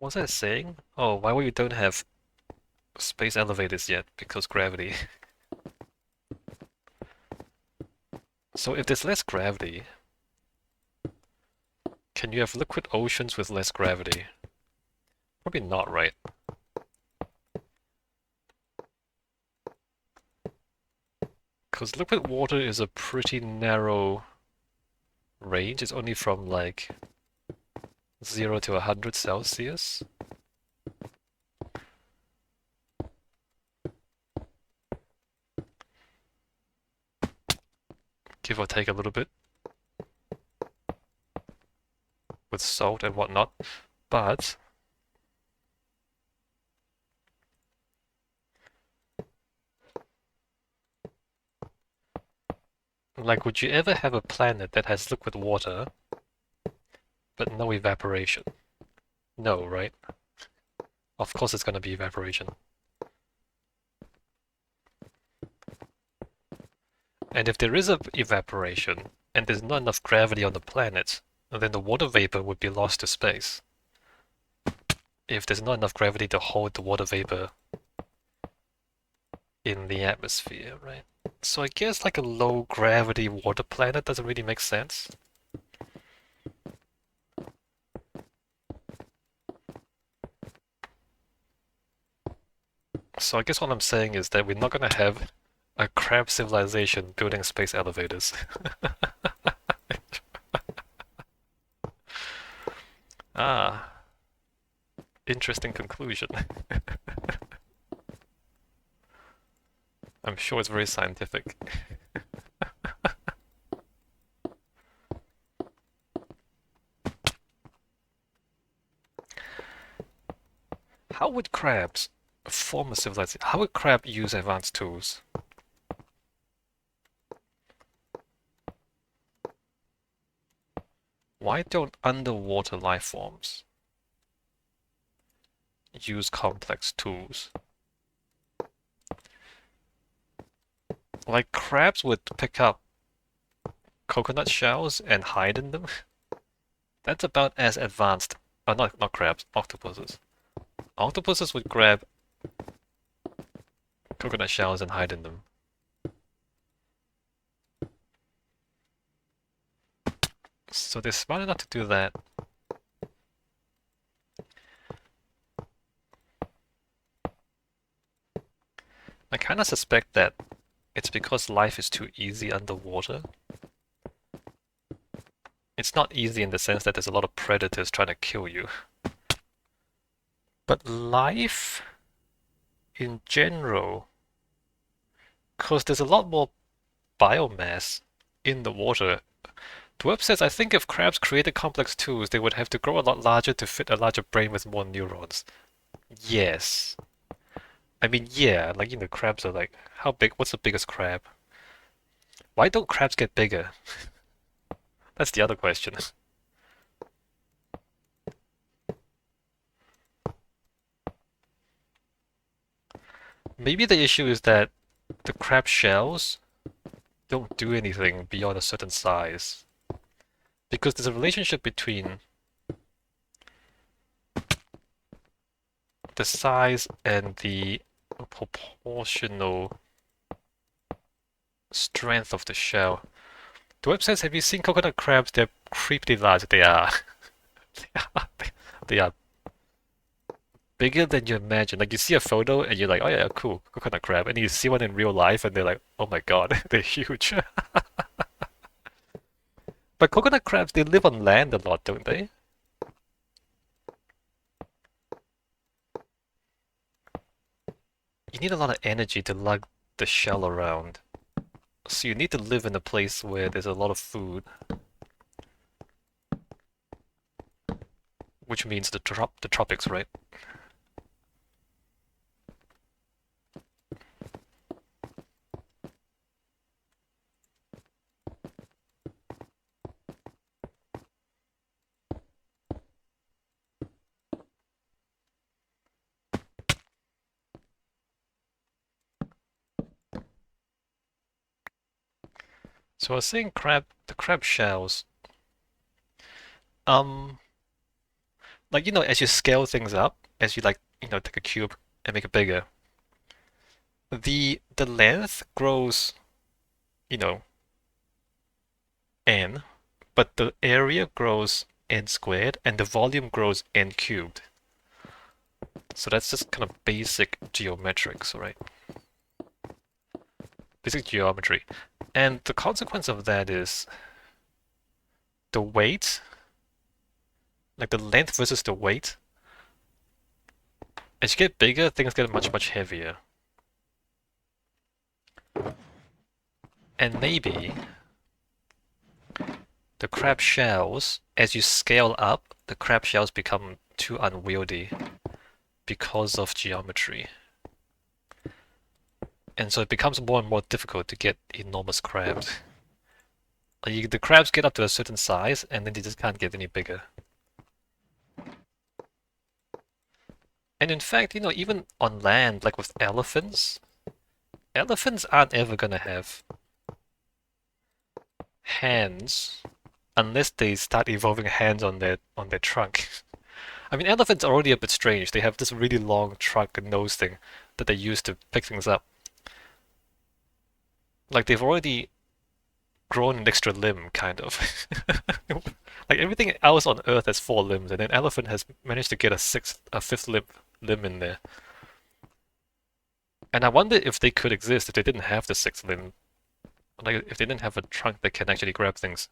What was I saying? Oh, why we don't have space elevators yet? Because gravity. So if there's less gravity, can you have liquid oceans with less gravity? Probably not, right? Because liquid water is a pretty narrow range. It's only from like 0 to 100 Celsius. Give or take a little bit with salt and whatnot. But like, would you ever have a planet that has liquid water but no evaporation? No, right? Of course it's going to be evaporation. And if there is a evaporation and there's not enough gravity on the planet, then the water vapor would be lost to space. If there's not enough gravity to hold the water vapor in the atmosphere, right? So I guess like a low gravity water planet doesn't really make sense. So I guess what I'm saying is that we're not going to have a crab civilization building space elevators. Ah, interesting conclusion. I'm sure it's very scientific. How would crabs form a civilization? How would crab use advanced tools? Why don't underwater life forms use complex tools? Like crabs would pick up coconut shells and hide in them. That's about as advanced. Not crabs, octopuses. Octopuses would grab coconut shells and hide in them. So they're smart enough to do that. I kind of suspect that it's because life is too easy underwater. It's not easy in the sense that there's a lot of predators trying to kill you. But life in general, because there's a lot more biomass in the water. The web says, I think if crabs created complex tools, they would have to grow a lot larger to fit a larger brain with more neurons. Yes. I mean, yeah, like, crabs are like, how big? What's the biggest crab? Why don't crabs get bigger? That's the other question. Maybe the issue is that the crab shells don't do anything beyond a certain size. Because there's a relationship between the size and the proportional strength of the shell. The web says, have you seen coconut crabs? They're creepily large. They are. They are. They are bigger than you imagine. Like you see a photo and you're like, oh yeah, cool, coconut crab. And you see one in real life and they're like, oh my god, they're huge. But coconut crabs, they live on land a lot, don't they? You need a lot of energy to lug the shell around. So you need to live in a place where there's a lot of food, which means the tropics, right? So I was saying the crab shells. Um, Like, as you scale things up, as you like, take a cube and make it bigger, the length grows, you know, n, but the area grows n squared and the volume grows n cubed. So that's just kind of basic geometrics, right? Basic geometry. And the consequence of that is the weight, like the length versus the weight. As you get bigger, things get much, much heavier. And maybe the crab shells, as you scale up, the crab shells become too unwieldy because of geometry. And so it becomes more and more difficult to get enormous crabs. Like the crabs get up to a certain size, and then they just can't get any bigger. And in fact, even on land, like with elephants aren't ever gonna have hands unless they start evolving hands on their trunk. I mean, elephants are already a bit strange. They have this really long trunk and nose thing that they use to pick things up. Like they've already grown an extra limb, kind of. Like everything else on Earth has 4 limbs, and an elephant has managed to get a fifth limb in there. And I wonder if they could exist if they didn't have the 6th limb. Like if they didn't have a trunk that can actually grab things.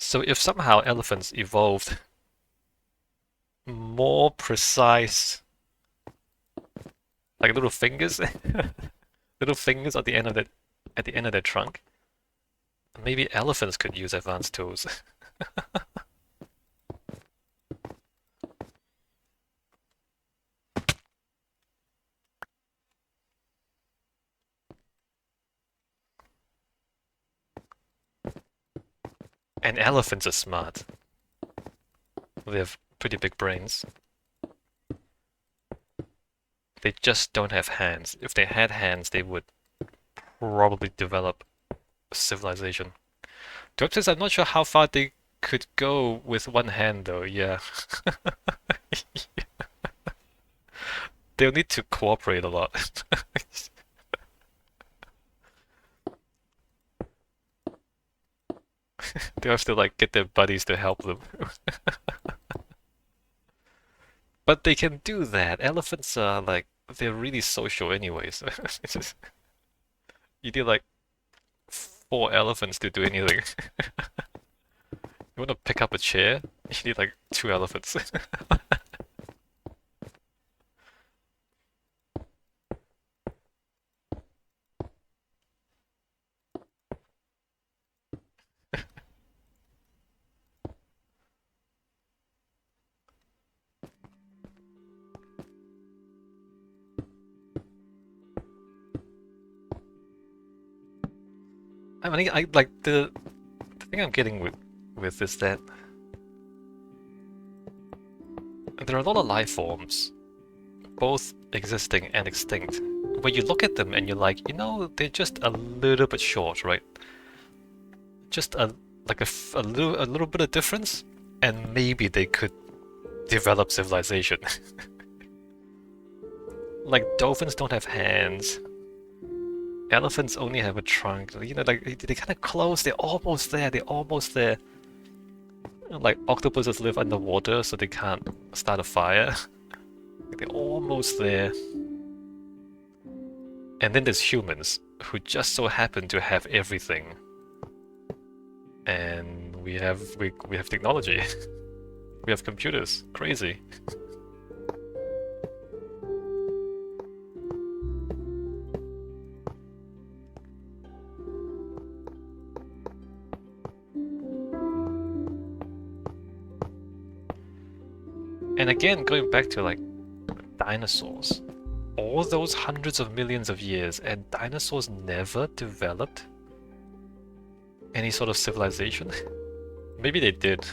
So if somehow elephants evolved more precise, like little fingers, little fingers at the end of their trunk, maybe elephants could use advanced tools. And elephants are smart. They have pretty big brains. They just don't have hands. If they had hands, they would probably develop civilization. Dweb says, I'm not sure how far they could go with one hand, though. Yeah. They'll need to cooperate a lot. They'll have to, like, get their buddies to help them. But they can do that. Elephants are, like, they're really social anyways. It's just, you need, like, 4 elephants to do anything. You want to pick up a chair? You need, like, 2 elephants. I mean, I like the thing I'm getting with is that there are a lot of life forms, both existing and extinct, where you look at them and you're like, they're just a little bit short, right? Just a little bit of difference, and maybe they could develop civilization. Like dolphins don't have hands. Elephants only have a trunk. Like they kind of close. They're almost there. They're almost there. Like octopuses live underwater, so they can't start a fire. They're almost there. And then there's humans who just so happen to have everything. And we have technology. We have computers. Crazy. And again, going back to like dinosaurs, all those hundreds of millions of years, and dinosaurs never developed any sort of civilization. Maybe they did,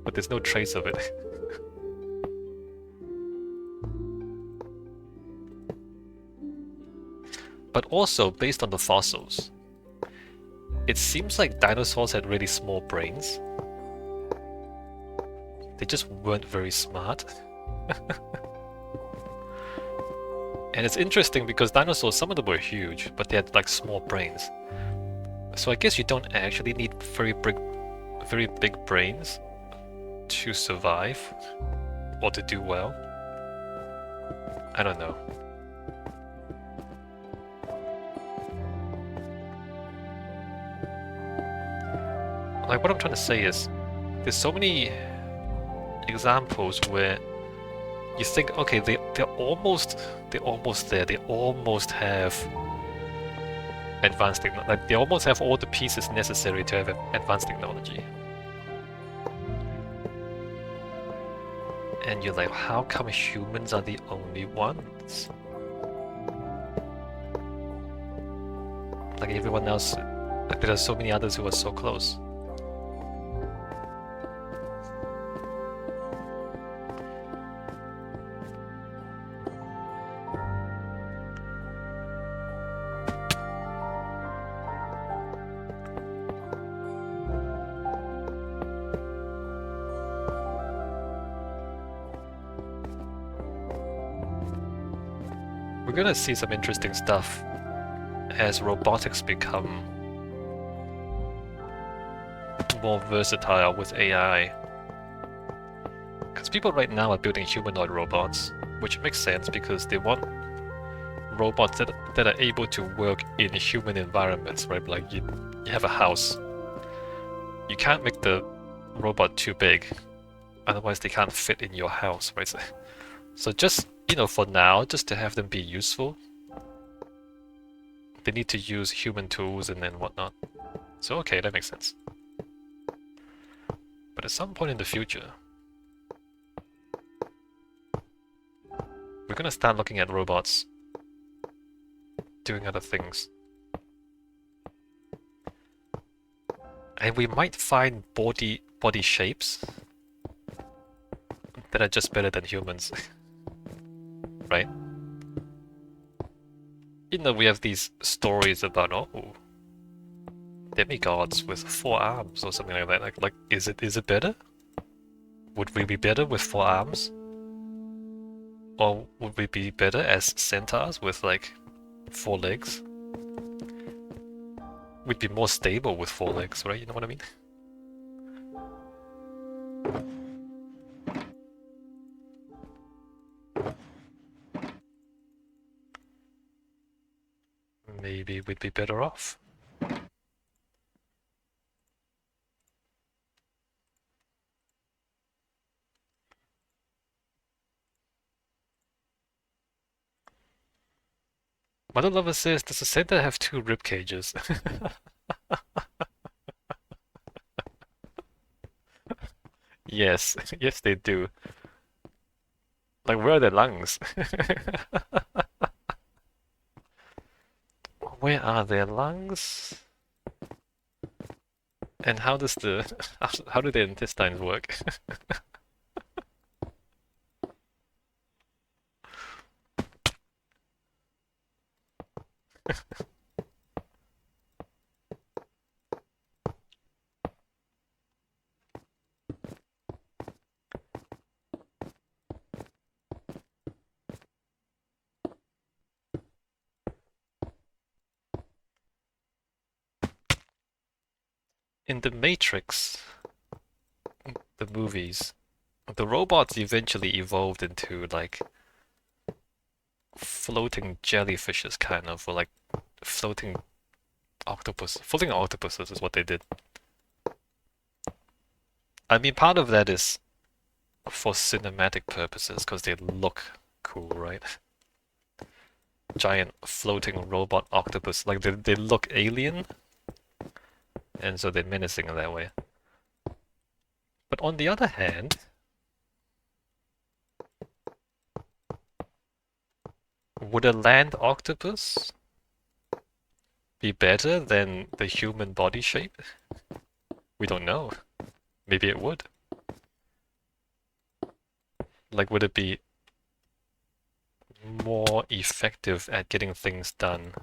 but there's no trace of it. But also, based on the fossils, it seems like dinosaurs had really small brains. They just weren't very smart. And it's interesting because dinosaurs, some of them were huge, but they had like small brains. So I guess you don't actually need very big brains to survive or to do well. I don't know. Like, what I'm trying to say is, there's so many examples where you think, okay, they're almost there. They almost have advanced technology. Like, they almost have all the pieces necessary to have advanced technology. And you're like, how come humans are the only ones? Like everyone else, like there are so many others who are so close. We're gonna see some interesting stuff as robotics become more versatile with AI. Because people right now are building humanoid robots, which makes sense because they want robots that are able to work in human environments, right? Like you have a house. You can't make the robot too big, otherwise they can't fit in your house, right? So just, for now, just to have them be useful, they need to use human tools and then whatnot. So okay, that makes sense. But at some point in the future, we're gonna start looking at robots doing other things. And we might find body shapes that are just better than humans. Right? We have these stories about, oh, demigods with 4 arms or something like that. Like, is it better? Would we be better with 4 arms? Or would we be better as centaurs with like 4 legs? We'd be more stable with 4 legs, right? You know what I mean? Maybe we'd be better off. Mother Lover says, does a centaur have 2 rib cages? Yes, yes they do. Like, where are their lungs? Where are their lungs? And how does how do their intestines work? In the Matrix, the movies, the robots eventually evolved into like floating jellyfishes, kind of, or like floating floating octopuses is what they did. I mean, part of that is for cinematic purposes because they look cool, right? Giant floating robot octopus, like they look alien, and so they're menacing in that way. But on the other hand, would a land octopus be better than the human body shape? We don't know. Maybe it would. Like, would it be more effective at getting things done?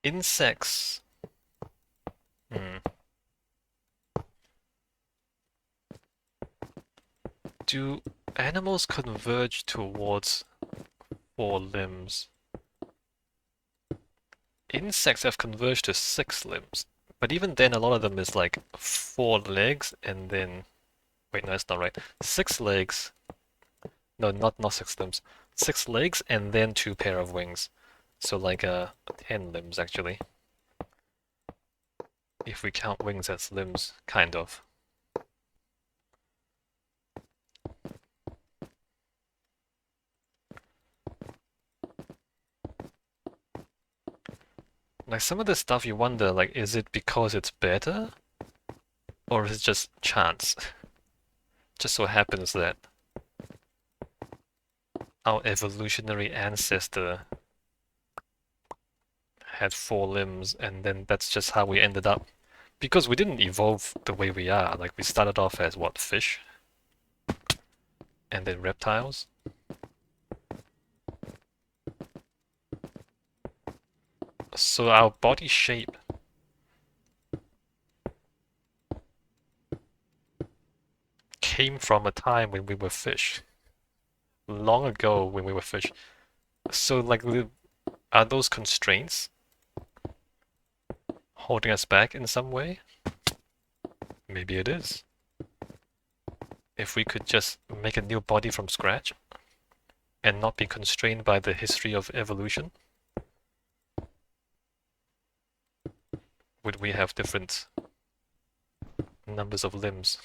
Insects. Hmm. Do animals converge towards 4 limbs? Insects have converged to 6 limbs. But even then, a lot of them is like 4 legs and then... Wait, no, that's not right. 6 legs. No, not 6 limbs. 6 legs and then 2 pair of wings. So like 10 limbs actually. If we count wings as limbs, kind of. Like some of the stuff you wonder, like, is it because it's better? Or is it just chance? Just so happens that our evolutionary ancestor had 4 limbs and then that's just how we ended up. Because we didn't evolve the way we are, like we started off as what, fish? And then reptiles? So our body shape came from a time when we were fish. Long ago when we were fish. So like, are those constraints holding us back in some way? Maybe it is. If we could just make a new body from scratch and not be constrained by the history of evolution, would we have different numbers of limbs?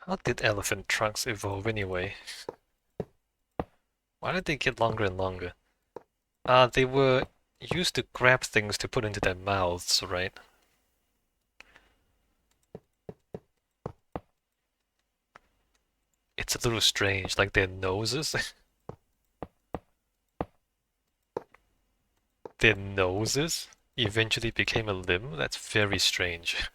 How did elephant trunks evolve anyway? Why did they get longer and longer? They were used to grab things to put into their mouths, right? It's a little strange, like their noses. Their noses eventually became a limb? That's very strange.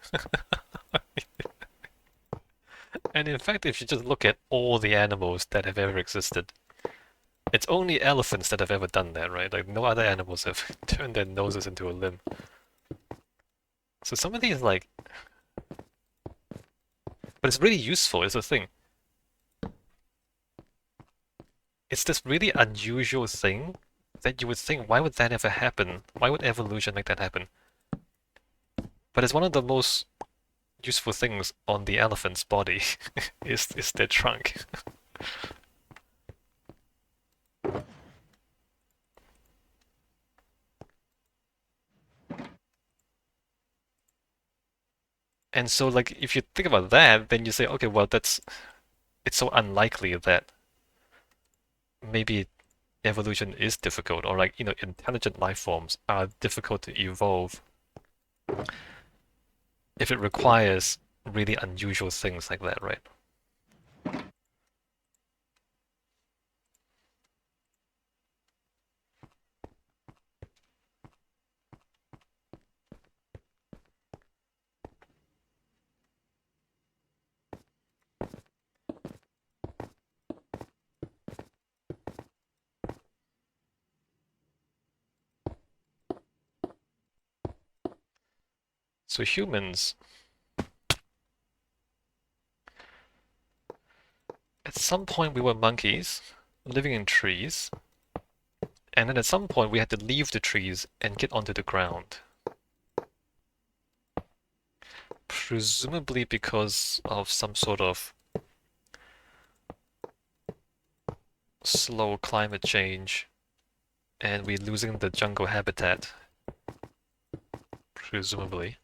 And in fact, if you just look at all the animals that have ever existed, it's only elephants that have ever done that, right? Like no other animals have turned their noses into a limb. So some of these like, but it's really useful, is the thing. It's this really unusual thing that you would think, why would that ever happen? Why would evolution make that happen? But it's one of the most useful things on the elephant's body is their trunk. And so like if you think about that, then you say, okay, well it's so unlikely that maybe evolution is difficult, or like, intelligent life forms are difficult to evolve if it requires really unusual things like that, right? So humans, at some point we were monkeys living in trees, and then at some point we had to leave the trees and get onto the ground. Presumably because of some sort of slow climate change and we're losing the jungle habitat, presumably.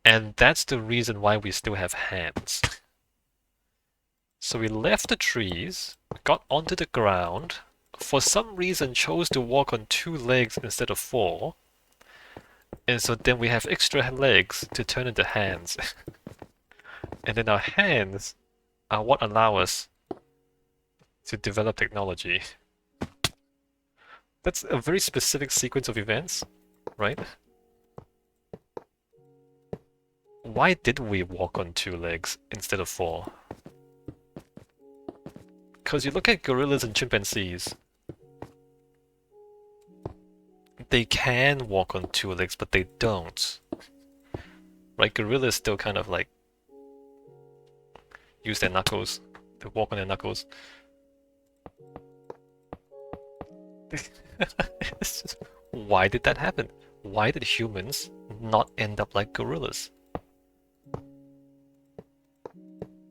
And that's the reason why we still have hands. So we left the trees, got onto the ground, for some reason chose to walk on 2 legs instead of 4, And so then we have extra legs to turn into hands. And then our hands are what allow us to develop technology. That's a very specific sequence of events, right? Why did we walk on 2 legs instead of 4? Because you look at gorillas and chimpanzees, they can walk on 2 legs, but they don't. Right? Gorillas still kind of like use their knuckles. They walk on their knuckles. Why did that happen? Why did humans not end up like gorillas?